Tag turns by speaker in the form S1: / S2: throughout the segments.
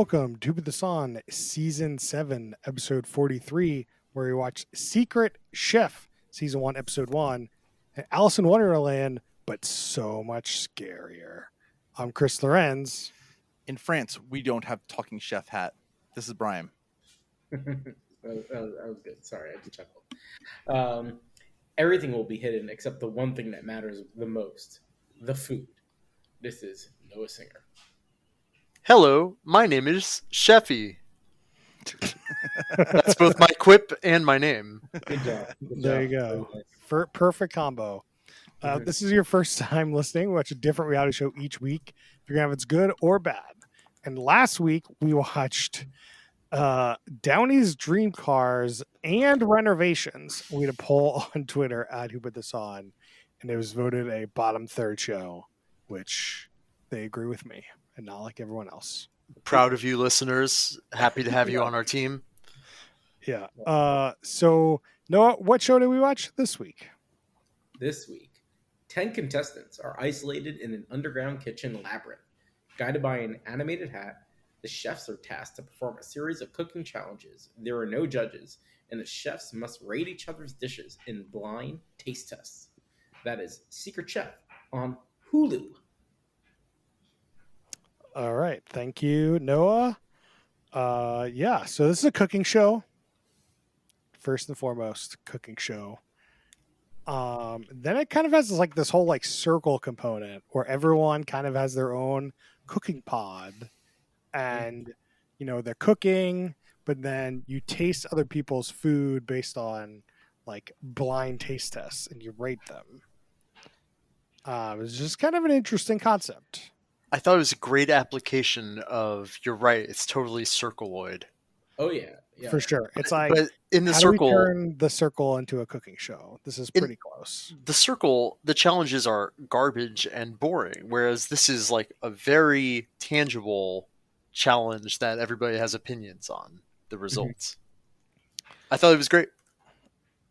S1: welcome to the Son Season 7, Episode 43, where we watch Secret Chef, Season 1, Episode 1, and Alice in Wonderland, but so much scarier. I'm Chris Lorenz.
S2: In France, we don't have talking chef hat. This is Brian.
S3: that was good. Sorry, I had to chuckle. Everything will be hidden except the one thing that matters the most, the food. This is Noah Singer.
S4: Hello, my name is Sheffy. That's both my quip and my name.
S3: Good job.
S1: There you go. Perfect combo. This is your first time listening. We watch a different reality show each week, figuring out if it's good or bad. And last week, we watched Downey's Dream Cars and Renovations. We had a poll on Twitter at Who Put This On, and it was voted a bottom third show, which they agree with me and not like everyone else.
S4: Proud of you, listeners. Happy to have you on our team.
S1: Yeah. So, Noah, what show did we watch this week?
S3: This week, 10 contestants are isolated in an underground kitchen labyrinth. Guided by an animated hat, the chefs are tasked to perform a series of cooking challenges. There are no judges, and the chefs must rate each other's dishes in blind taste tests. That is Secret Chef on Hulu.
S1: All right. Thank you, Noah. Yeah, so this is a cooking show. First and foremost, cooking show. Then it kind of has this whole circle component where everyone kind of has their own cooking pod, and they're cooking, but then you taste other people's food based on blind taste tests and you rate them. It's just kind of an interesting concept.
S4: I thought it was a great application of, you're right, it's totally circleoid.
S3: Oh yeah.
S1: For sure. It's
S4: but in the
S1: how
S4: circle,
S1: do we turn the circle into a cooking show? This is pretty close.
S4: The circle, the challenges are garbage and boring, whereas this is a very tangible challenge that everybody has opinions on the results. I thought it was great.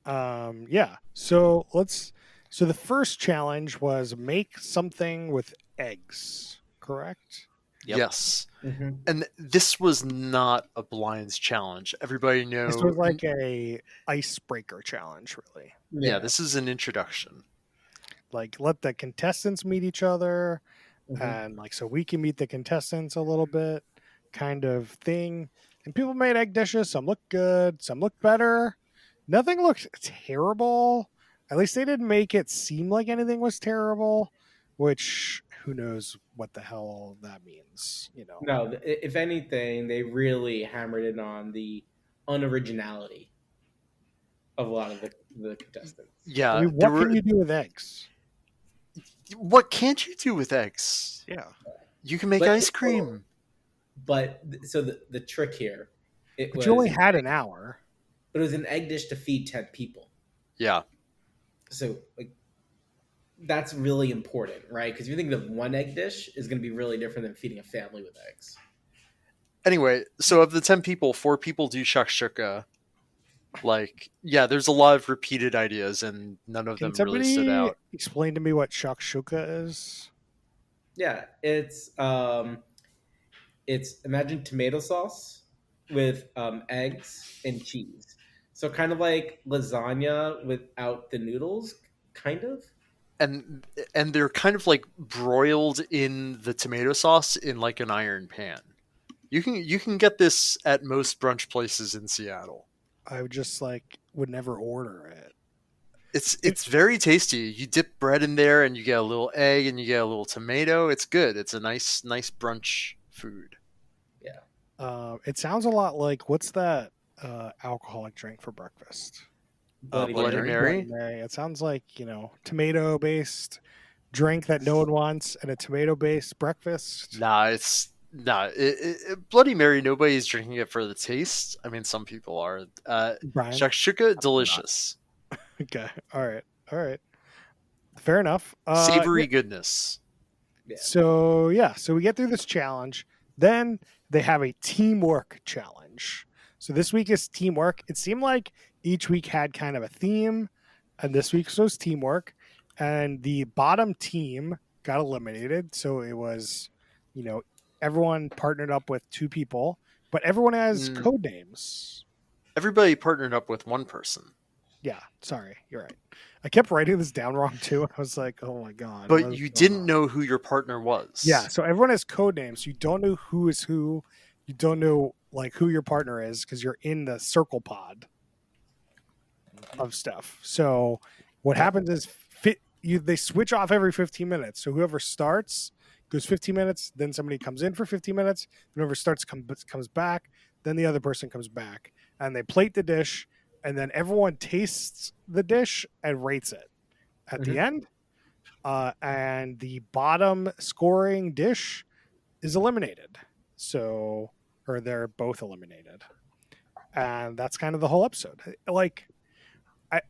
S1: Yeah. So the first challenge was make something with eggs, correct?
S4: Yep. Yes. Mm-hmm. And this was not a blinds challenge. Everybody knows.
S1: This was like a icebreaker challenge, really.
S4: Yeah, this is an introduction.
S1: Let the contestants meet each other, and so we can meet the contestants a little bit, kind of thing. And people made egg dishes. Some looked good, some looked better. Nothing looked terrible. At least they didn't make it seem like anything was terrible, which who knows what the hell that means,
S3: No, if anything, they really hammered in on the unoriginality of a lot of the contestants.
S4: Yeah.
S1: I mean, what can you do with eggs?
S4: What can't you do with eggs?
S1: Yeah.
S4: You can make ice cream.
S3: But so the trick here,
S1: you only had an hour.
S3: But it was an egg dish to feed 10 people.
S4: Yeah.
S3: So that's really important, right? Because if you think of one egg dish is going to be really different than feeding a family with eggs.
S4: Anyway, so of the 10 people, 4 people do shakshuka. There's a lot of repeated ideas, and none of them really stood out.
S1: Explain to me what shakshuka is.
S3: Yeah, it's imagine tomato sauce with eggs and cheese. So kind of like lasagna without the noodles, kind of.
S4: And they're kind of broiled in the tomato sauce in an iron pan. You can get this at most brunch places in Seattle.
S1: I would just would never order it.
S4: It's very tasty. You dip bread in there and you get a little egg and you get a little tomato. It's good. It's a nice brunch food.
S1: Yeah. It sounds a lot like, what's that alcoholic drink for breakfast?
S4: Bloody Mary?
S1: It sounds like, tomato-based drink that no one wants and a tomato-based breakfast.
S4: Bloody Mary, nobody's drinking it for the taste. I mean, some people are. Shakshuka, delicious.
S1: Okay. All right. Fair enough.
S4: Savory goodness.
S1: Yeah. So we get through this challenge. Then they have a teamwork challenge. So this week is teamwork. It seemed like each week had kind of a theme, and this week's was teamwork. And the bottom team got eliminated. So it was, everyone partnered up with 2 people, but everyone has
S4: Mm.
S1: code names.
S4: Everybody partnered up with one person,
S1: Yeah, sorry, you're right. I kept writing this down wrong too. I was like, oh my god.
S4: but
S1: what is
S4: you
S1: going
S4: didn't
S1: on?
S4: know who your partner was.
S1: Yeah, so everyone has code names. You don't know who is who. You don't know like who your partner is because you're in the circle pod of stuff. So what happens is they switch off every 15 minutes. So whoever starts goes 15 minutes, then somebody comes in for 15 minutes, then whoever starts comes back, then the other person comes back, and they plate the dish, and then everyone tastes the dish and rates it at the end. And the bottom scoring dish is eliminated. So, or they're both eliminated. And that's kind of the whole episode. Like,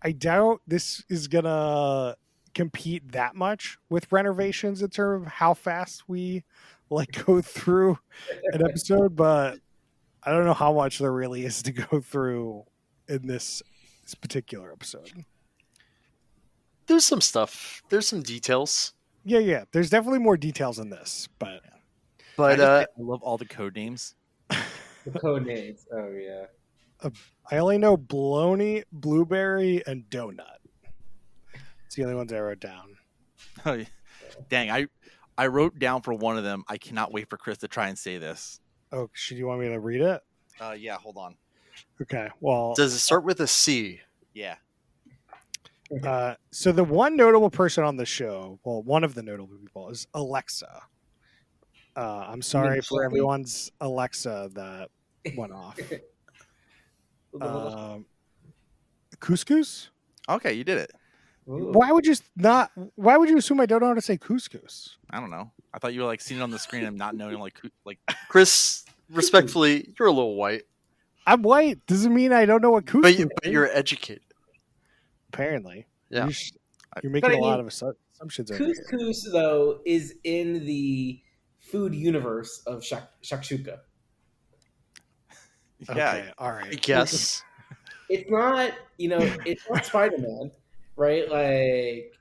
S1: I doubt this is going to compete that much with renovations in terms of how fast we like go through an episode, but I don't know how much there really is to go through in this particular episode.
S4: There's some stuff. There's some details.
S1: Yeah. There's definitely more details in this, but
S4: But
S2: I love all the code names.
S3: The code names. Oh yeah.
S1: I only know bologna, blueberry, and donut. It's the only ones I wrote down.
S2: Oh, yeah. Dang, I wrote down for one of them. I cannot wait for Chris to try and say this.
S1: Oh, should you want me to read it?
S2: Yeah, hold on.
S1: Okay. Well,
S4: does it start with a C?
S2: Yeah.
S1: So the one notable person on the show, well, one of the notable people is Alexa. I'm sorry for
S3: Shelby?
S1: everyone's Alexa that went off. Couscous?
S2: Okay, you did it.
S3: Ooh.
S1: Why would you not? Why would you assume I don't know how to say couscous?
S2: I don't know. I thought you were like seeing it on the screen and not knowing like
S4: Chris, respectfully, you're a little white,
S1: I'm white. Doesn't mean I don't know what couscous is.
S4: but you're educated.
S1: Apparently.
S4: Yeah.
S1: You're making
S3: But I
S1: a lot
S3: mean,
S1: of assumptions over here.
S3: Couscous though is in the food universe of shakshuka.
S2: yeah.
S1: Okay, all
S4: I
S1: right.
S4: guess.
S3: It's not, it's not Spider-Man, right? Like,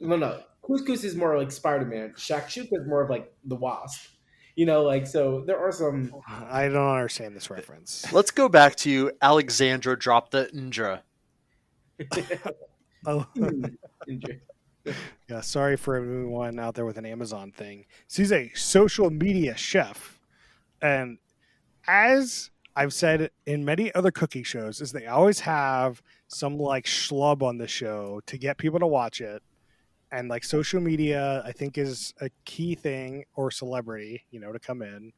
S3: no. Couscous is more like Spider-Man. Shakshuka is more of like the Wasp. So there are some.
S1: I don't understand this reference.
S4: Let's go back to Alexandra drop the Indra.
S1: Oh,
S3: Enjoy.
S1: yeah. Sorry for everyone out there with an Amazon thing. She's a social media chef, and as I've said in many other cooking shows, is they always have some like schlub on the show to get people to watch it. And like social media, I think is a key thing, or celebrity, to come in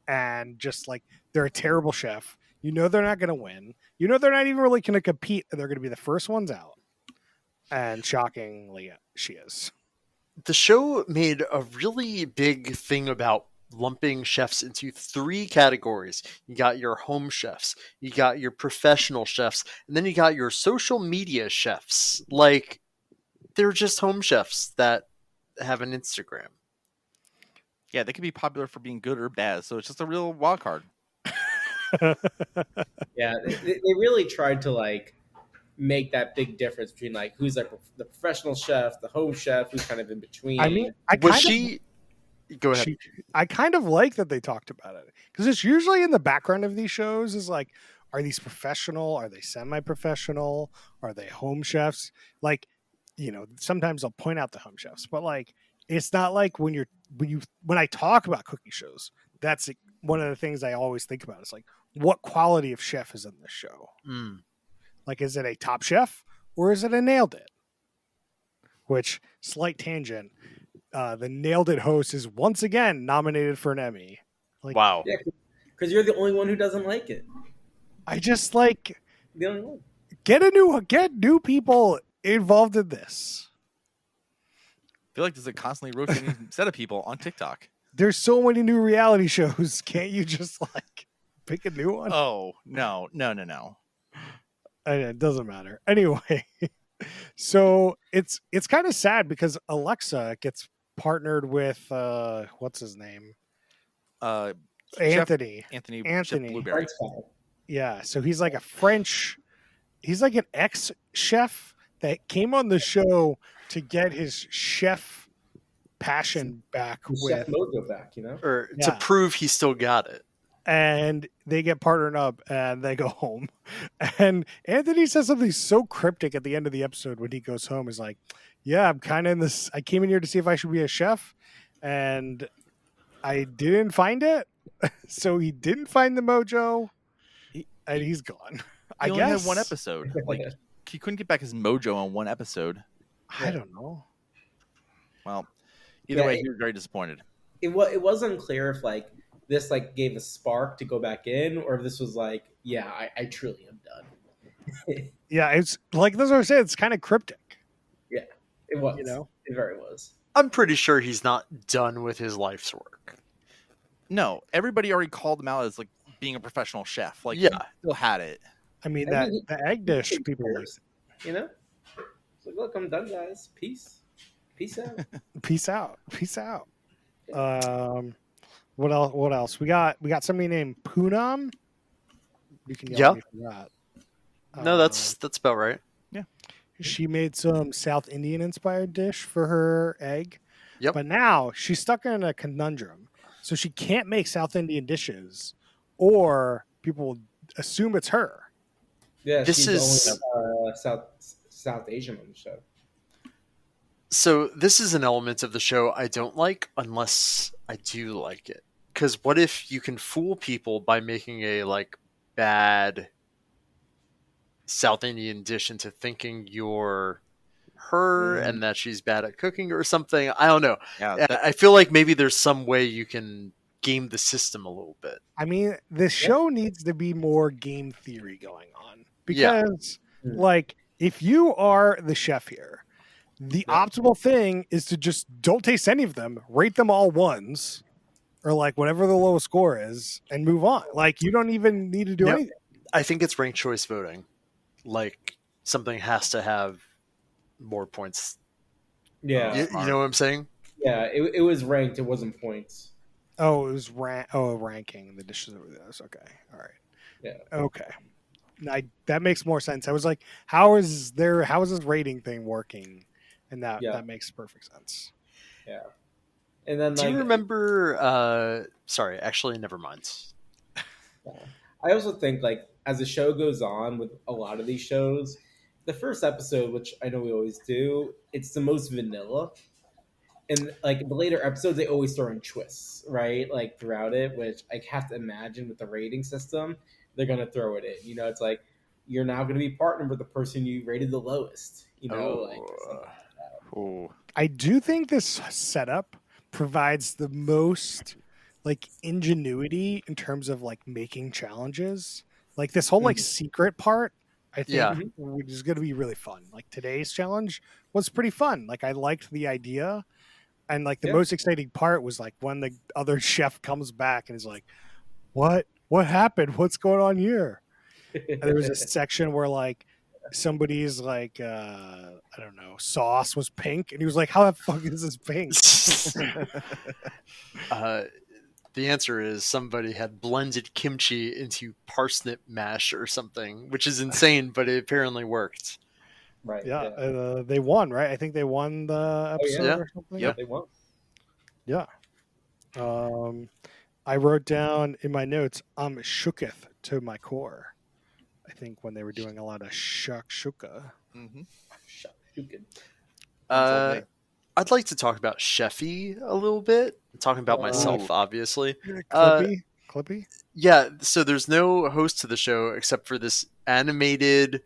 S1: and just like they're a terrible chef. They're not going to win. They're not even really going to compete. And they're going to be the first ones out. And shockingly, she is.
S4: The show made a really big thing about lumping chefs into 3 categories. You got your home chefs, you got your professional chefs, and then you got your social media chefs. Like, they're just home chefs that have an Instagram.
S2: Yeah, they can be popular for being good or bad. So it's just a real wild card.
S3: Yeah, they really tried to like make that big difference between like who's like the professional chef, the home chef, who's kind of in between.
S1: I mean,
S4: Go ahead.
S1: I kind of like that they talked about it because it's usually in the background of these shows is like, are these professional? Are they semi-professional? Are they home chefs? Like, sometimes I'll point out the home chefs, but like, it's not like when I talk about cooking shows, that's one of the things I always think about. It's like, what quality of chef is in this show? Like, is it a top chef or is it a nailed it? Which, slight tangent, the Nailed It host is once again nominated for an Emmy. Like,
S4: Wow.
S3: Yeah, because you're the only one who doesn't like it.
S1: I just like
S3: The only one.
S1: get new people involved in this.
S2: I feel like there's a constantly rotating set of people on TikTok.
S1: There's so many new reality shows. Can't you just like pick a new one?
S2: Oh, no.
S1: It doesn't matter. Anyway, so it's kind of sad because Alexa gets partnered with what's his name? Anthony.
S2: Anthony.
S1: Anthony.
S2: Chef Blueberry.
S1: Yeah, so he's like he's like an ex-chef that came on the show to get his chef passion back
S3: Chef
S1: with,
S3: Mojo back, you know?
S4: Or
S1: Yeah.
S4: to prove he still got it.
S1: and they get partnered up and they go home. And Anthony says something so cryptic at the end of the episode when he goes home. He's like, yeah, I'm kind of in this. I came in here to see if I should be a chef, and I didn't find it. So he didn't find the mojo, and he's gone. I
S2: He only
S1: guess
S2: had one episode. Like he couldn't get back his mojo on one episode.
S1: I don't know.
S2: Well, either
S3: Yeah,
S2: way,
S3: it-
S2: he was very disappointed.
S3: It was unclear if like this like gave a spark to go back in, or if this was like, yeah, I truly am done.
S1: Yeah, it's like that's what I said. It's kind of cryptic,
S3: It was,
S1: you know.
S3: it very was.
S4: I'm pretty sure he's not done with his life's work.
S2: No, everybody already called him out as like being a professional chef. Like,
S4: Yeah.
S2: he still had it.
S1: I mean,
S3: I
S1: that
S3: mean,
S1: the egg dish
S3: Who
S1: people
S3: cares? You know? It's like, look, I'm done, guys. Peace out.
S1: peace out, peace out. What else? What else? We got somebody named Poonam. You can yell
S4: Yeah.
S1: at me for that.
S4: No, that's about right.
S1: She made some South Indian inspired dish for her egg.
S4: Yep.
S1: But now she's stuck in a conundrum. So she can't make South Indian dishes, or people will assume it's her.
S3: Yeah,
S4: This
S3: she's
S4: is-
S3: only South Asian on the show.
S4: So this is an element of the show I don't like unless I do like it. Because what if you can fool people by making a like bad South Indian dish into thinking you're her and that she's bad at cooking or something? I don't know.
S2: Yeah,
S4: I feel like maybe there's some way you can game the system a little bit.
S1: I mean, the show needs to be more game theory going on
S4: Yeah.
S1: because,
S3: Mm.
S1: like, if you are the chef here, the optimal thing is to just don't taste any of them, rate them all ones, or like whatever the lowest score is, and move on. Like, you don't even need to do
S4: Yep.
S1: anything.
S4: I think it's ranked choice voting. Like something has to have more points.
S3: Yeah,
S4: You know what I'm saying?
S3: yeah. It was ranked. It wasn't points.
S1: Oh, it was ranking the dishes over there. Okay, all right.
S3: Yeah.
S1: Okay. That makes more sense. I was like, how is this rating thing working? And that makes perfect sense.
S3: Yeah. And then
S4: Do
S3: like,
S4: you remember? Sorry, actually, never mind.
S3: I also think like as the show goes on with a lot of these shows, the first episode, which I know we always do, it's the most vanilla. And like the later episodes, they always throw in twists, right? Like throughout it, which I have to imagine with the rating system, they're gonna throw it in. You know, it's like you're now gonna be partnered with the person you rated the lowest. You know, like something.
S2: Ooh.
S1: I do think this setup provides the most like ingenuity in terms of like making challenges. Like this whole like secret part, I think
S4: Yeah.
S1: is going to be really fun. Like today's challenge was pretty fun. Like I liked the idea. And like the
S3: Yeah.
S1: most exciting part was like when the other chef comes back and is like, what happened? What's going on here? And there was a section where like somebody's like I don't know, sauce was pink, and he was like, how the fuck is this pink?
S4: The answer is somebody had blended kimchi into parsnip mash or something, which is insane, but it apparently worked.
S3: Right.
S1: Yeah, they won, right? I think they won the episode
S4: Yeah.
S1: or something.
S2: Yep.
S3: They won.
S1: Yeah. I wrote down in my notes, I'm shooketh to my core. I think when they were doing a lot of shakshuka.
S2: Mm-hmm.
S3: You could.
S4: I'd like to talk about Sheffy a little bit. I'm talking about
S3: Oh.
S4: myself, obviously.
S1: Clippy?
S4: Yeah, so there's no host to the show except for this animated,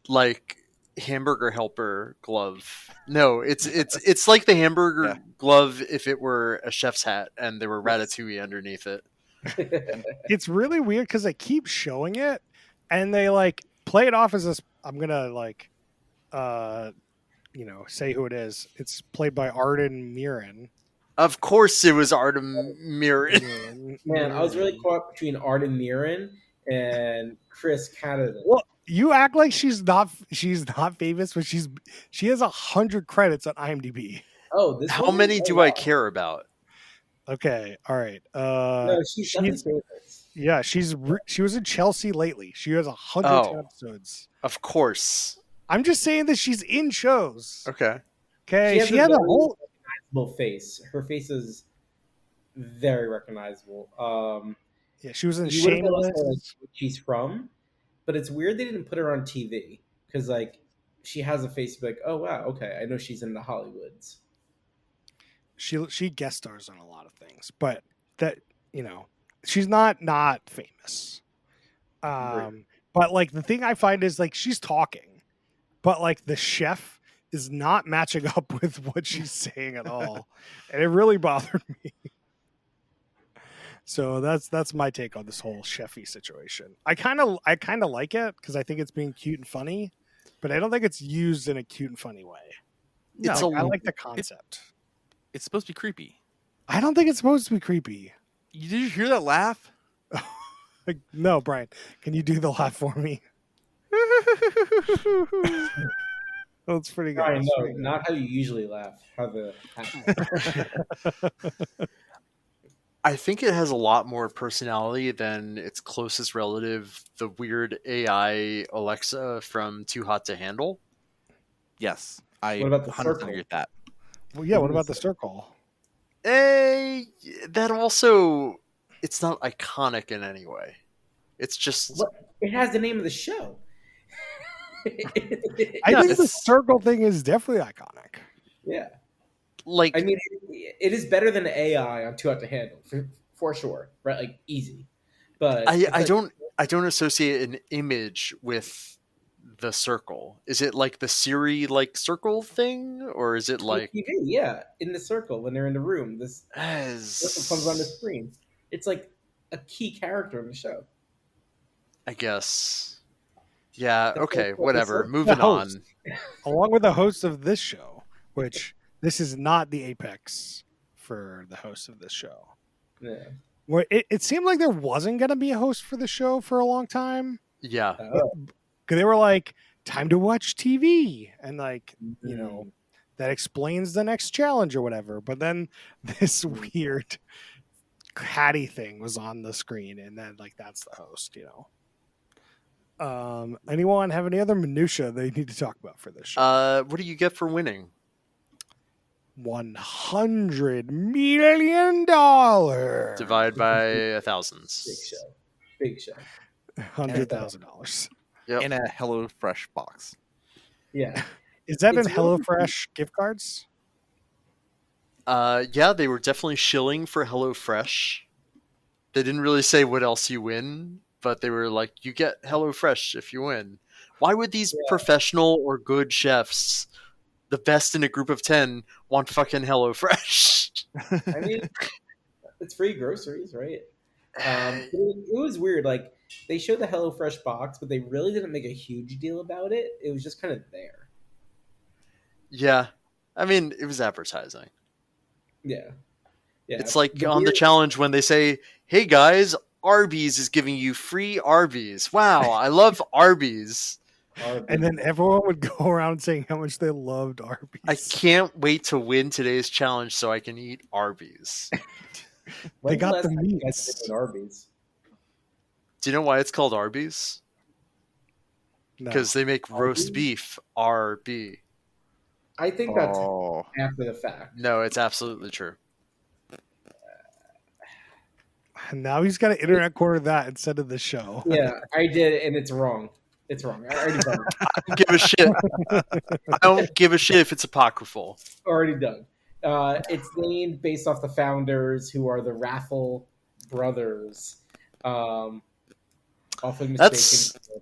S4: like hamburger helper glove. No, it's like the hamburger
S2: Yeah.
S4: glove if it were a chef's hat and there were ratatouille underneath it.
S1: It's really weird because they keep showing it and they like play it off as this. I'm gonna like say who it is. It's played by Arden Mirren.
S4: Of course, it was Artem Mirren.
S3: Man, I was really caught between Arden Mirren and Chris Canada.
S1: Well, you act like she's not famous, but she has 100 credits on IMDb.
S3: Oh, this
S4: How
S3: one?
S4: many
S3: Oh,
S4: do
S3: wow.
S4: I care about?
S1: Okay, all right.
S3: No, she's definitely famous.
S1: Yeah, she was in Chelsea lately. She has 100
S4: Oh.
S1: episodes.
S4: Of course.
S1: I'm just saying that she's in shows.
S4: Okay.
S1: Okay,
S3: has
S1: she
S3: a
S1: had a
S3: very
S1: whole
S3: recognizable face. Her face is very recognizable.
S1: Yeah, she was in
S3: You wouldn't be able to
S1: Shameless.
S3: say like where she's from, but it's weird they didn't put her on TV because like she has a face to be like, oh wow, okay, I know she's in the Hollywoods.
S1: She guest stars on a lot of things, but that she's not famous. But like the thing I find is like she's talking, but like the chef is not matching up with what she's saying at all, and it really bothered me. So that's my take on this whole chefy situation. I kind of like it because I think it's being cute and funny, but I don't think it's used in a cute and funny way.
S4: It's
S1: Like,
S4: a-
S1: I like the concept.
S2: It's supposed to be creepy.
S1: I don't think it's supposed to be creepy.
S2: Did you hear that laugh?
S1: Like, no, Brian, can you do the laugh for me? That's pretty good.
S3: Brian,
S1: That's
S3: no,
S1: pretty good.
S3: not how you usually laugh. How the
S4: I think it has a lot more personality than its closest relative, the weird AI Alexa from Too Hot to Handle.
S2: Yes, I
S3: What about the
S2: 100%
S3: circle?
S2: agree with that.
S1: Well, yeah. What about the circle?
S4: That also, it's not iconic in any way. It's just
S3: What? It has the name of the show.
S1: I
S4: Yeah,
S1: think the
S4: it's-
S1: circle thing is definitely iconic.
S3: Yeah,
S4: like
S3: I mean, it is better than AI on Too Hot to Handle for sure, right? Like easy, but
S4: I
S3: it's like-
S4: don't associate an image with the circle. Is it like the Siri like circle thing, or is it like
S3: TV, yeah, in the circle when they're in the room. This circle comes on the
S4: as
S3: screen. It's like a key character in the show.
S4: I guess. Yeah,
S3: The
S4: okay,
S3: circle-
S4: whatever.
S3: the
S4: Moving on.
S1: host. Along with the host of this show, which this is not the apex for the host of this show.
S3: Yeah.
S1: Where it seemed like there wasn't going to be a host for the show for a long time.
S4: Yeah.
S1: Because they were like, time to watch TV. And like, you
S3: Mm.
S1: know, that explains the next challenge or whatever. But then this weird catty thing was on the screen. And then like, that's the host, Anyone have any other minutia they need to talk about for this show?
S4: What do you get for winning?
S1: $100 million.
S4: Divide by
S3: Big
S4: thousands.
S3: show. Big show.
S1: $100,000.
S4: Yep.
S2: In a HelloFresh box.
S3: Yeah.
S1: Is that in
S3: It's really-
S1: HelloFresh gift cards?
S4: Yeah, they were definitely shilling for HelloFresh. They didn't really say what else you win, but they were like, you get HelloFresh if you win. Why would these professional or good chefs, the best in a group of 10, want fucking HelloFresh?
S3: I mean, it's free groceries, right? It was weird. Like they showed the HelloFresh box, but they really didn't make a huge deal about it. It was just kind of there.
S4: Yeah. I mean, it was advertising.
S3: Yeah. Yeah.
S4: It's like
S3: The
S4: on the
S3: weird-
S4: challenge when they say, hey guys, Arby's is giving you free Arby's. Wow, I love Arby's.
S1: And then everyone would go around saying how much they loved Arby's.
S4: I can't wait to win today's challenge so I can eat Arby's.
S3: When's
S1: They got
S3: last
S1: the
S3: time you guys
S1: meats.
S3: been at Arby's.
S4: Do you know why it's called Arby's?
S1: No.
S4: Because they make roast
S3: Arby's?
S4: beef RB.
S3: I think that's
S2: Oh,
S3: after the fact.
S4: No, it's absolutely true.
S1: Now he's got to internet corner that instead of the show.
S3: Yeah, I did, and it's wrong. It's wrong. I already done.
S4: I don't give a shit. I don't give a shit if it's apocryphal.
S3: Already done. It's named based off the founders, who are the Raffle brothers. Often mistaken.
S4: That's-
S3: for-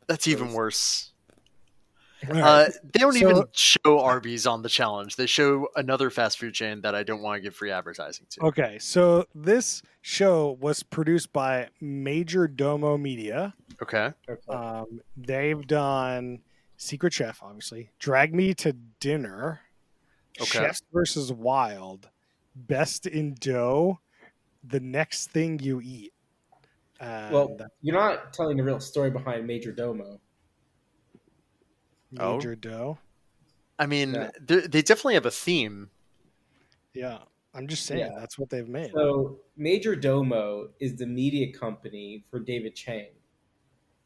S4: That's even worse.
S1: All right.
S4: They don't
S1: So-
S4: even show Arby's on the challenge. They show another fast food chain that I don't want to give free advertising to.
S1: Okay, so this show was produced by Major Domo Media.
S4: Okay.
S1: They've done Secret Chef, obviously, Drag Me to Dinner,
S4: Okay.
S1: Chefs versus Wild, Best in Dough, The Next Thing You Eat.
S3: Well, you're not telling the real story behind Major Domo.
S2: Oh.
S1: Major Dough.
S4: I mean,
S3: Yeah.
S4: they definitely have a theme.
S1: Yeah, I'm just saying
S3: Yeah.
S1: that's what they've made.
S3: So Major Domo is the media company for David Chang.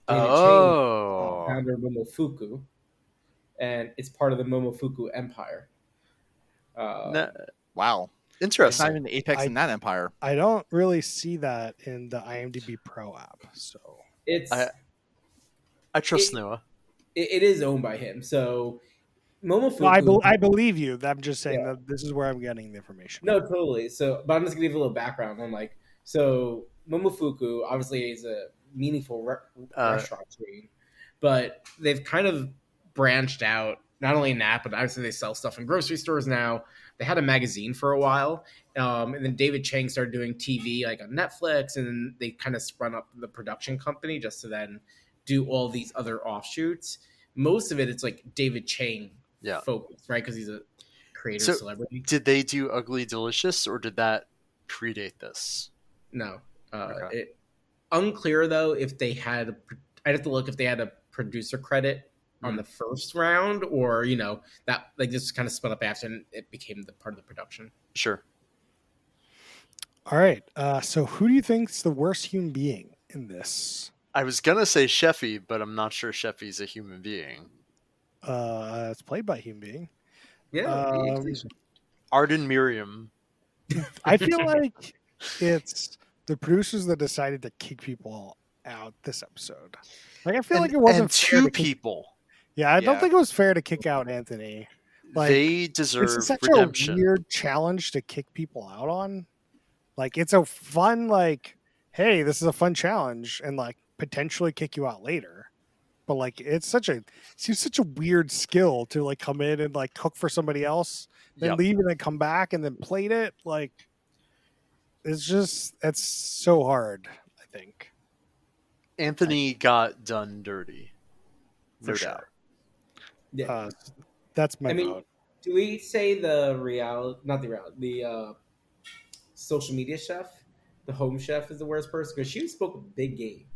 S3: David Chang,
S4: Oh.
S3: founder of Momofuku, and it's part of the Momofuku empire.
S4: No,
S2: Wow. It's not
S4: interesting.
S2: even the apex in that empire.
S1: I don't really see that in the IMDb Pro app. So
S3: It's
S4: I trust
S3: It-
S4: Noah.
S3: it is owned by him. So Momofuku.
S1: no, I believe you. I'm just saying
S3: Yeah.
S1: that this is where I'm getting the information.
S3: No, totally. So, but I'm just gonna give you a little background on like, so Momofuku obviously is a meaningful restaurant chain, but they've kind of branched out. Not only in that, but obviously they sell stuff in grocery stores now. They had a magazine for a while, and then David Chang started doing TV like on Netflix, and then they kind of spun up the production company just to then do all these other offshoots. Most of it's like David Chang
S4: Yeah.
S3: focused, right? Because he's a creator
S4: So-
S3: celebrity.
S4: Did they do Ugly Delicious, or did that predate this?
S3: No.
S4: Okay.
S3: It unclear though if they had. I'd have to look if they had a producer credit on the first round, or that like this kind of split up after and it became the part of the production.
S4: Sure.
S1: All right. So who do you think's the worst human being in this?
S4: I was gonna say Sheffy, but I'm not sure Sheffy's a human being.
S1: It's played by a human being.
S3: Yeah.
S4: Arden Miriam.
S1: I feel like it's the producers that decided to kick people out this episode. Like I feel like it wasn't
S4: and
S1: fair
S4: two
S1: to kick-
S4: people.
S1: Yeah, I don't
S2: Yeah.
S1: think it was fair to kick out Anthony. Like
S4: They
S1: this
S4: deserve
S1: is such
S4: redemption.
S1: a weird challenge to kick people out on. Like it's a fun like, hey, this is a fun challenge, and like potentially kick you out later. But like it seems such a weird skill to like come in and like cook for somebody else, then
S4: Yep.
S1: leave and then come back and then plate it. Like it's so hard, I think.
S4: Anthony got done dirty.
S1: For
S4: No
S1: sure.
S4: doubt.
S3: Yeah.
S1: That's my
S3: I mean,
S1: vote.
S3: do we say the social media chef, the home chef is the worst person? Because she spoke a big game.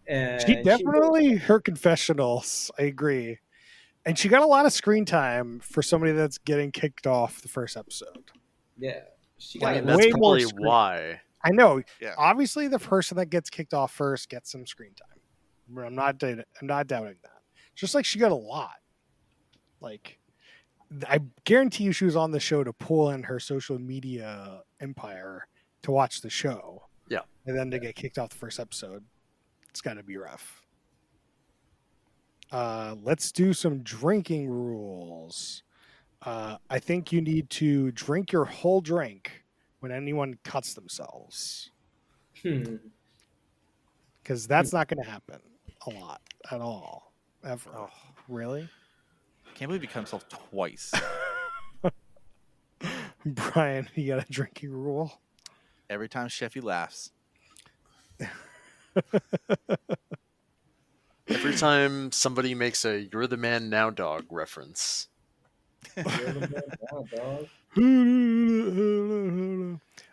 S3: And
S1: She definitely her confessionals, I agree. And she got a lot of screen time for somebody that's getting kicked off the first episode.
S3: Yeah. She
S1: Like,
S3: got
S4: And that's
S1: way more
S4: probably
S1: screen-
S4: why.
S1: I know.
S2: Yeah.
S1: Obviously, the person that gets kicked off first gets some screen time. I'm not doubting that. Just like she got a lot. Like, I guarantee you, she was on the show to pull in her social media empire to watch the show.
S4: Yeah.
S1: And then to get kicked off the first episode, it's got to be rough. Let's do some drinking rules. I think you need to drink your whole drink when anyone cuts themselves, because that's not going to happen a lot at all, ever.
S2: Oh.
S1: Really?
S2: Can't believe he cut himself twice.
S1: Brian, you got a drinking rule?
S2: Every time Sheffy laughs.
S4: Every time somebody makes a "You're the man now, dog" reference.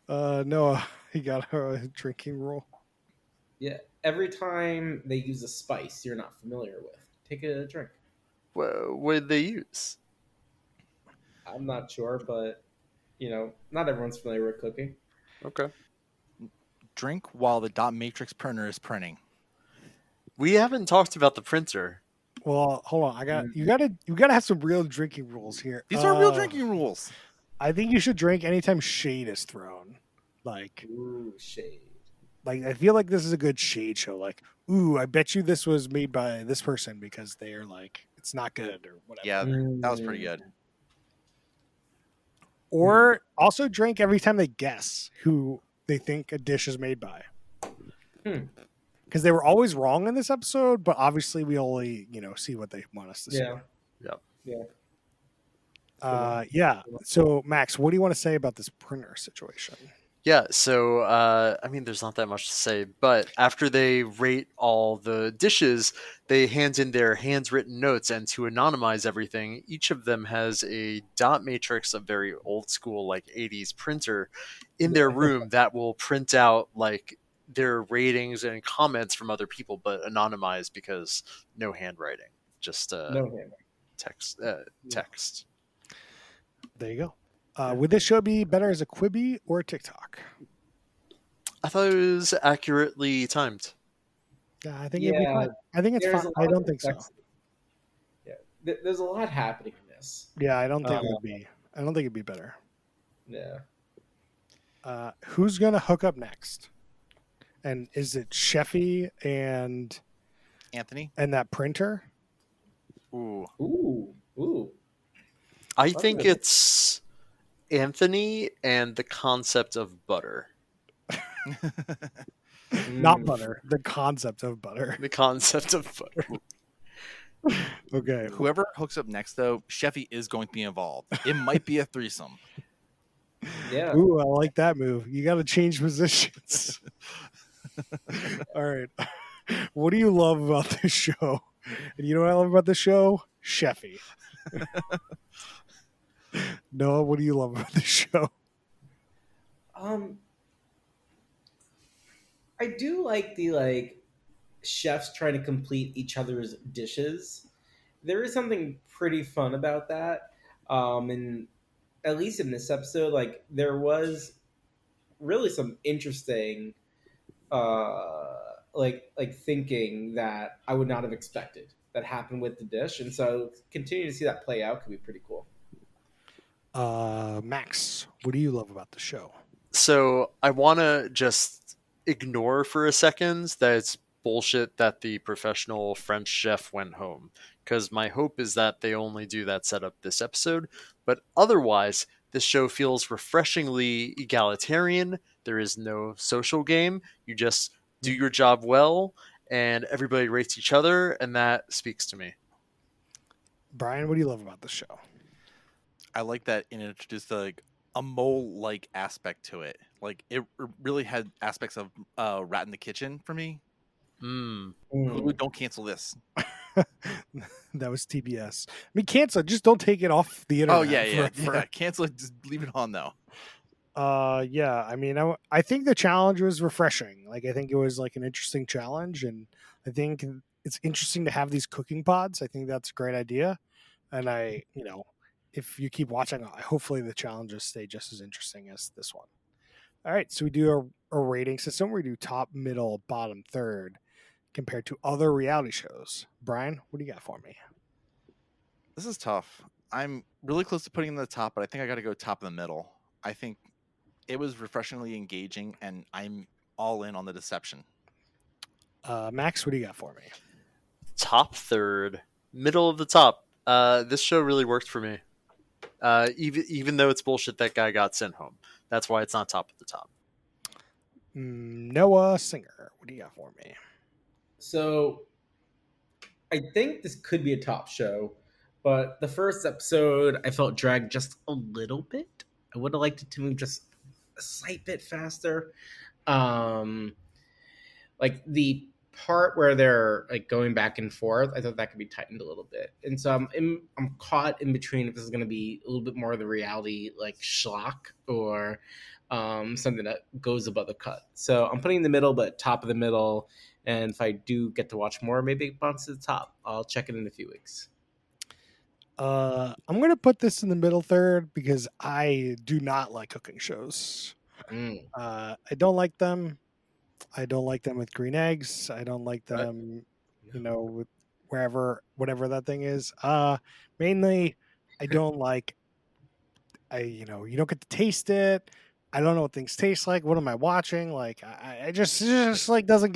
S1: Noah, you got a drinking rule?
S3: Yeah. Every time they use a spice you're not familiar with, take a drink.
S4: What did they use?
S3: I'm not sure, but not everyone's familiar with cooking.
S4: Okay.
S2: Drink while the dot matrix printer is printing.
S4: We haven't talked about the printer.
S1: Well, hold on. You gotta have some real drinking rules here.
S2: These are real drinking rules.
S1: I think you should drink anytime shade is thrown. Like
S3: Ooh, shade.
S1: I feel like this is a good shade show. Like, ooh, I bet you this was made by this person because they are like, it's not good or whatever.
S2: Yeah, that was pretty good.
S1: Or also drink every time they guess who they think a dish is made by. Because they were always wrong in this episode, but obviously we only, see what they want us to see. Yeah. So, Max, what do you want to say about this printer situation?
S4: Yeah, so there's not that much to say, but after they rate all the dishes, they hand in their handwritten notes, and to anonymize everything, each of them has a dot matrix, a very old school, like 80s printer, in their room that will print out like their ratings and comments from other people, but anonymized because no handwriting, just
S3: No hand.
S4: text.
S1: There you go. Would this show be better as a Quibi or a TikTok?
S4: I thought it was accurately timed.
S1: Yeah, I think it'd be fine. I think it's
S3: There's
S1: fine.
S3: a
S1: I
S3: lot
S1: don't
S3: of
S1: think so.
S3: complexity. Yeah, there's a lot happening in this.
S1: Yeah, I don't think it would be. I don't think it'd be better.
S3: Yeah.
S1: Who's gonna hook up next? And is it Sheffy and
S2: Anthony.
S1: that printer?
S2: Ooh.
S3: Ooh.
S4: I
S3: That's
S4: think
S3: good.
S4: it's Anthony and the concept of butter.
S1: Not
S3: Mm.
S1: butter. The concept of butter.
S4: The concept of butter.
S1: Okay.
S2: Whoever hooks up next, though, Sheffy is going to be involved. It might be a threesome.
S3: Yeah.
S1: Ooh, I like that move. You got to change positions. All right. What do you love about this show? And you know what I love about this show? Sheffy. Noah, what do you love about this show?
S3: I do like the chefs trying to complete each other's dishes. There is something pretty fun about that. And at least in this episode, there was really some interesting thinking that I would not have expected that happened with the dish. And so continuing to see that play out could be pretty cool.
S1: Max, what do you love about the show?
S4: So I want to just ignore for a second that it's bullshit that the professional French chef went home, because my hope is that they only do that setup this episode. But otherwise, this show feels refreshingly egalitarian. There is no social game. You just do your job well, and everybody rates each other, and that speaks to me.
S1: Brian, what do you love about the show?
S2: I like that it introduced a mole-like aspect to it. Like it really had aspects of Rat in the Kitchen for me. Hulu, don't cancel this.
S1: That was TBS. I mean, cancel it. Just don't take it off the internet.
S2: Oh yeah. Cancel it. Just leave it on though.
S1: Yeah. I mean, I think the challenge was refreshing. Like, I think it was like an interesting challenge, and I think it's interesting to have these cooking pods. I think that's a great idea, and if you keep watching, hopefully the challenges stay just as interesting as this one. All right, so we do a rating system. We do top, middle, bottom, third, compared to other reality shows. Brian, what do you got for me?
S2: This is tough. I'm really close to putting in the top, but I think I got to go top of the middle. I think it was refreshingly engaging, and I'm all in on the deception.
S1: Max, what do you got for me?
S4: Top third, middle of the top. This show really worked for me. Even though it's bullshit that guy got sent home. That's why it's not top of the top.
S1: Noah Singer, what do you got for me?
S3: So I think this could be a top show, but the first episode I felt dragged just a little bit. I would have liked it to move just a slight bit faster. Like the part where they're like going back and forth, I thought that could be tightened a little bit. And so I'm caught in between if this is going to be a little bit more of the reality like schlock or something that goes above the cut. So I'm putting in the middle, but top of the middle. And if I do get to watch more, maybe it bumps to the top. I'll check it in a few weeks.
S1: I'm going to put this in the middle third because I do not like cooking shows. I don't like them. I don't like them with green eggs. I don't like them, with whatever that thing is. Mainly, I don't like. You don't get to taste it. I don't know what things taste like. What am I watching? Like, I just like doesn't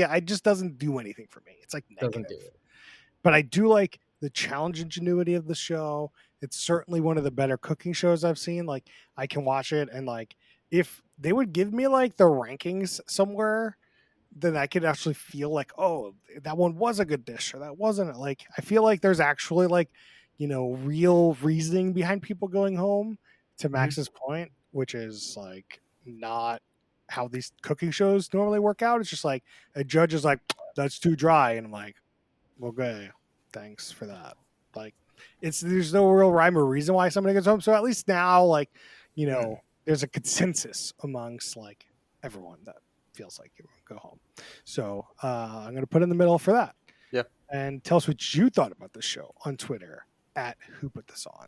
S1: do anything for me. It's like negative.
S3: Doesn't do it.
S1: But I do like the challenge ingenuity of the show. It's certainly one of the better cooking shows I've seen. Like, I can watch it, and like, if they would give me like the rankings somewhere, then I could actually feel like, oh, that one was a good dish or that wasn't. Like, I feel like there's actually like, real reasoning behind people going home, to Max's point, which is like not how these cooking shows normally work out. It's just like a judge is like, that's too dry. And I'm like, okay, thanks for that. Like, there's no real rhyme or reason why somebody goes home. So at least now, like, there's a consensus amongst like everyone that feels like you go home. So I'm going to put in the middle for that.
S4: Yeah.
S1: And tell us what you thought about the show on Twitter at Who Put This On.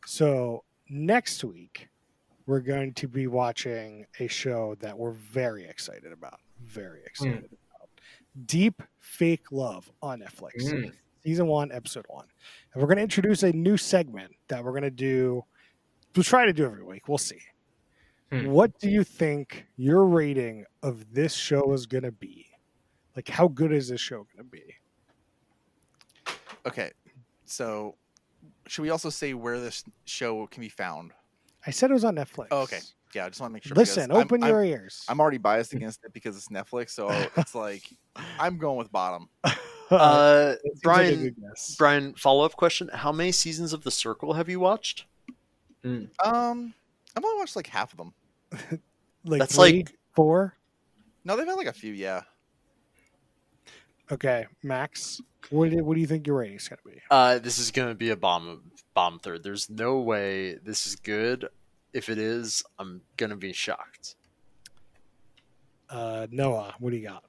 S1: So next week, we're going to be watching a show that we're very excited about. Very excited about. Deep Fake Love on Netflix. Season 1, Episode 1. And we're going to introduce a new segment that we're going to do we'll try to do every week. We'll see.
S3: Hmm.
S1: What do you think your rating of this show is going to be? Like, how good is this show going to be?
S2: Okay, so should we also say where this show can be found?
S1: I said it was on Netflix.
S2: Oh, okay. Yeah, I just want to make sure.
S1: Listen,
S2: because
S1: open your ears.
S2: I'm already biased against it because it's Netflix, so it's like I'm going with bottom.
S1: Seems like a
S4: Brian,
S1: good guess.
S4: Brian, follow-up question. How many seasons of The Circle have you watched?
S2: I've only watched like half of them.
S1: Like
S4: That's
S1: 3,
S4: like-
S1: 4?
S2: No, they've had like a few. Yeah.
S1: Okay, Max, what do you think your rating's going to be?
S4: This is going to be a bomb third. There's no way this is good. If it is, I'm going to be shocked.
S1: Noah, what do you got?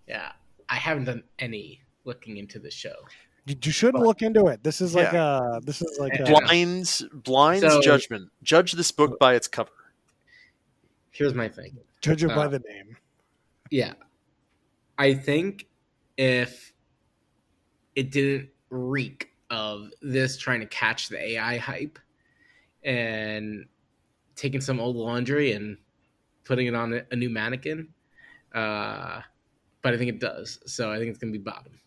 S3: Yeah, I haven't done any looking into the show.
S1: You should look into it. This is like
S3: Yeah.
S4: Blind
S3: So-
S4: judgment. Judge this book by its cover.
S3: Here's my thing.
S1: judge it by the name.
S3: Yeah, I think if it didn't reek of this trying to catch the AI hype and taking some old laundry and putting it on a new mannequin, but I think it does. So I think it's going to be bottom.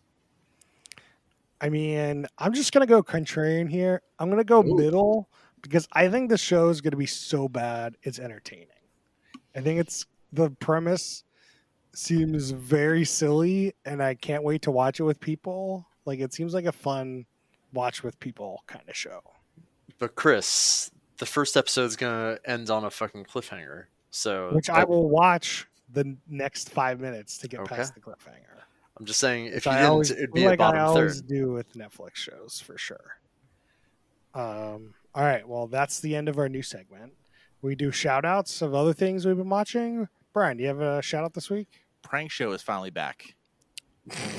S1: I mean, I'm just gonna go contrarian here. I'm gonna go
S3: Ooh.
S1: middle because I think the show is gonna be so bad it's entertaining. I think it's the premise seems very silly, and I can't wait to watch it with people. Like, it seems like a fun watch with people kind of show.
S4: But Chris, the first episode's going to end on a fucking cliffhanger. So
S1: Which I will watch the next 5 minutes to get
S4: Okay.
S1: past the cliffhanger.
S4: I'm just saying, if
S1: Which
S4: you
S1: I
S4: didn't,
S1: always,
S4: it'd be
S1: like
S4: a bottom
S1: I always
S4: third.
S1: do with Netflix shows for sure. All right, well, that's the end of our new segment. We do shout outs of other things we've been watching. Brian, do you have a shout out this week?
S2: Prank Show is finally back.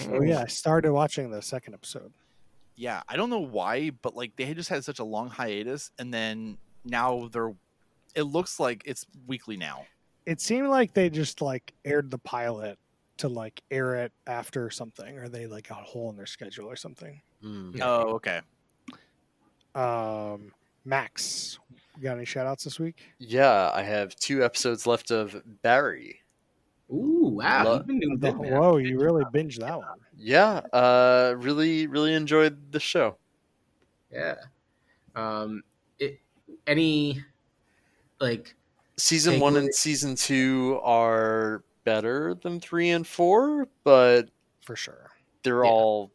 S1: Oh yeah, I started watching the second episode.
S2: Yeah, I don't know why, but like they had just had such a long hiatus, and then now it looks like it's weekly now.
S1: It seemed like they just like aired the pilot to like air it after something, or they like got a hole in their schedule or something.
S4: Mm.
S2: Oh, okay.
S1: Max, you got any shout outs this week?
S4: Yeah, I have 2 episodes left of Barry.
S3: Ooh, wow.
S4: Lo-
S3: You've been doing good, man.
S1: Whoa, you really binged that one.
S4: Yeah, really, really enjoyed the show.
S3: Yeah. Any, like,
S4: Season 1 and season 2 are better than 3 and 4, but
S1: For sure.
S4: they're
S3: Yeah.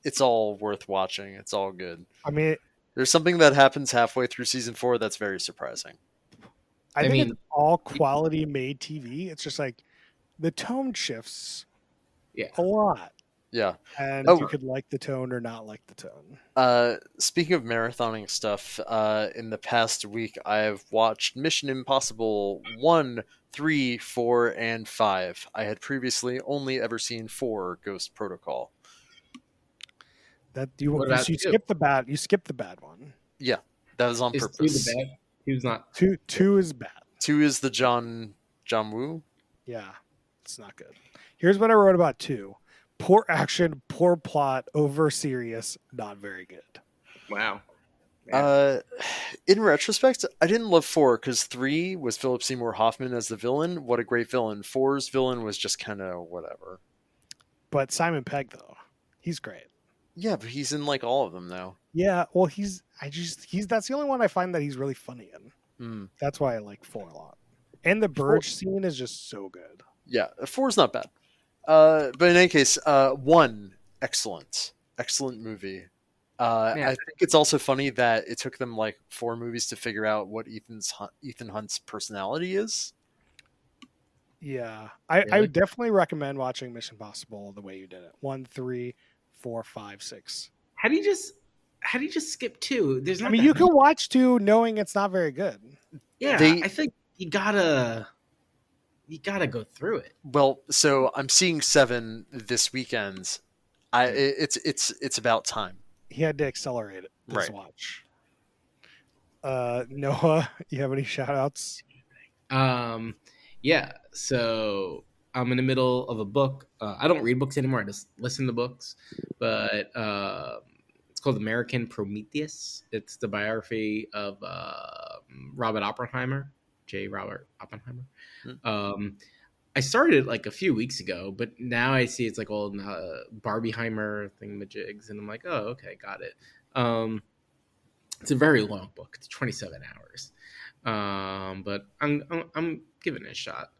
S4: it's all worth watching. It's all good.
S1: I mean,
S4: There's something that happens halfway through season 4 that's very surprising.
S1: I
S3: I
S1: think
S3: mean-
S1: it's all quality made TV. It's just like the tone shifts
S3: Yeah.
S1: a lot.
S4: Yeah.
S1: And
S4: Oh.
S1: you could like the tone or not like the tone.
S4: Speaking of marathoning stuff, in the past week I've watched Mission Impossible 1, 3, 4, and 5. I had previously only ever seen 4, Ghost Protocol.
S1: That you
S3: What about
S1: you
S3: two?
S1: skip the bad. You skip the bad one.
S4: That was on
S3: is
S4: purpose.
S3: the bad? He was not.
S1: Two is bad.
S4: 2 is the John Woo.
S1: Yeah, it's not good. Here's what I wrote about 2: poor action, poor plot, over serious, not very good.
S3: Wow.
S4: In retrospect, I didn't love 4 because 3 was Philip Seymour Hoffman as the villain. What a great villain. 4's villain was just kind of whatever.
S1: But Simon Pegg though, he's great.
S4: Yeah, but he's in like all of them now.
S1: Yeah, well, that's the only one I find that he's really funny in.
S4: Mm.
S1: That's why I like 4 a lot. And the Burge scene is just so good.
S4: Yeah, 4's not bad. But in any case, 1, excellent movie. I think it's also funny that it took them like 4 movies to figure out what Ethan Hunt's personality is.
S1: Yeah, I
S3: Really?
S1: would definitely recommend watching Mission Impossible the way you did it. 1, 3, 4, 5, 6.
S3: How do you just skip 2? There's not
S1: I mean,
S3: that
S1: you
S3: many.
S1: can watch 2 knowing it's not very good.
S3: Yeah,
S4: They-
S3: I think you gotta go through it.
S4: Well, so I'm seeing 7 this weekend. It's about time.
S1: He had to accelerate it this
S4: Right.
S1: watch. Noah, you have any shout outs?
S3: Yeah. So I'm in the middle of a book. I don't read books anymore. I just listen to books. But it's called American Prometheus. It's the biography of Robert Oppenheimer, J. Robert Oppenheimer. I started it like a few weeks ago, but now I see it's like all Barbieheimer thingamajigs, and I'm like, oh, okay, got it. It's a very long book. It's 27 hours, but I'm giving it a shot.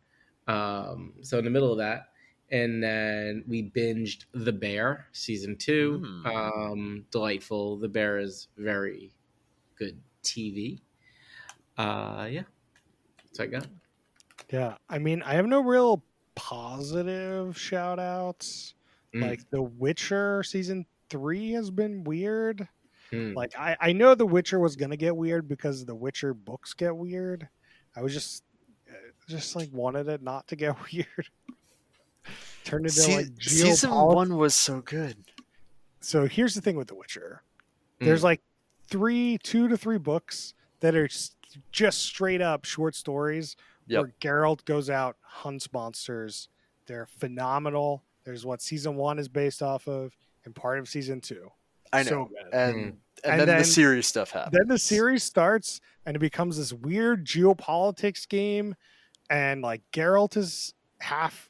S3: So in the middle of that, and then we binged The Bear season 2. Delightful. The Bear is very good TV. Yeah, that's what I got.
S1: Yeah, I mean, I have no real positive shout outs. Like The Witcher season 3 has been weird. Like I know The Witcher was gonna get weird because the Witcher books get weird. I was just like wanted it not to get weird. Turned into like
S4: season 1 was so good.
S1: So here's the thing with The Witcher. There's like 2 to 3 books that are just straight up short stories.
S4: Yep.
S1: Where Geralt goes out, hunts monsters. They're phenomenal. There's what season 1 is based off of, and part of season 2.
S4: I know.
S1: So good.
S4: And then the series stuff happens.
S1: Then the series starts, and it becomes this weird geopolitics game. And like Geralt is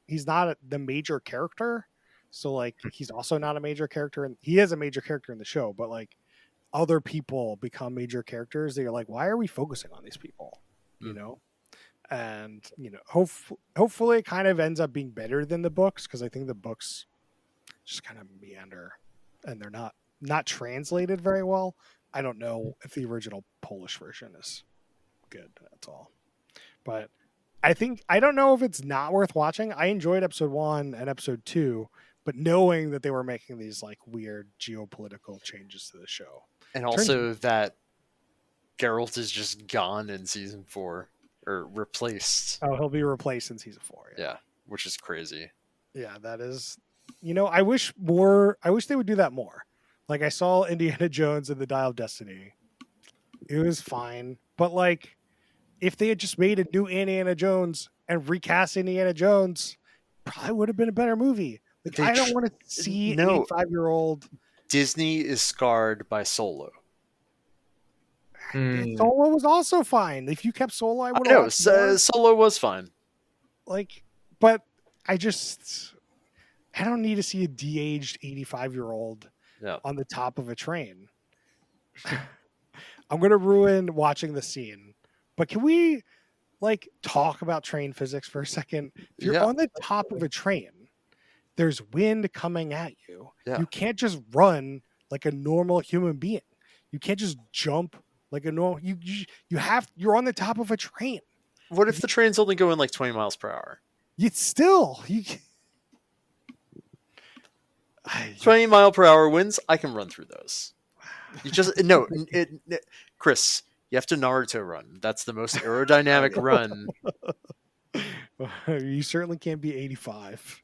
S1: he's not the major character. So like he's also not a major character. And he is a major character in the show, but like other people become major characters. They're like, why are we focusing on these people? You know? And hopefully it kind of ends up being better than the books, because I think the books just kind of meander and they're not translated very well. I don't know if the original Polish version is good. That's all. But I don't know if it's not worth watching. I enjoyed episode 1 and episode 2, but knowing that they were making these like weird geopolitical changes to the show,
S4: and also that Geralt is just gone in season 4. Or replaced.
S1: Oh, he'll be replaced in season 4.
S4: Yeah, which is crazy.
S1: Yeah, that is. I wish they would do that more. Like I saw Indiana Jones and the Dial of Destiny. It was fine, but like, if they had just made a new Indiana Jones and recast Indiana Jones, probably would have been a better movie. Like I don't want to see an 85-year-old.
S4: Disney is scarred by Solo.
S1: Solo was also fine. If you kept Solo, I would
S4: have. Solo was fine.
S1: Like, but I don't need to see a de-aged 85-year-old on the top of a train. I'm gonna ruin watching the scene, but can we like talk about train physics for a second? If you're on the top of a train, there's wind coming at you. Yeah. You can't just run like a normal human being. You can't just jump like a normal. You're on the top of a train.
S4: What if the train's only going like 20 miles per hour?
S1: It's still
S4: 20 mile per hour winds. I can run through those. You just Chris. You have to Naruto run. That's the most aerodynamic run.
S1: You certainly can't be 85.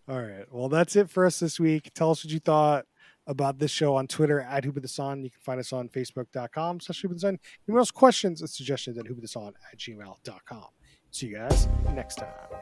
S1: All right. Well, that's it for us this week. Tell us what you thought about this show on Twitter at whobuthesong. You can find us on facebook.com/whobuthesong. Email us questions and suggestions at whobuthesong@gmail.com. See you guys next time.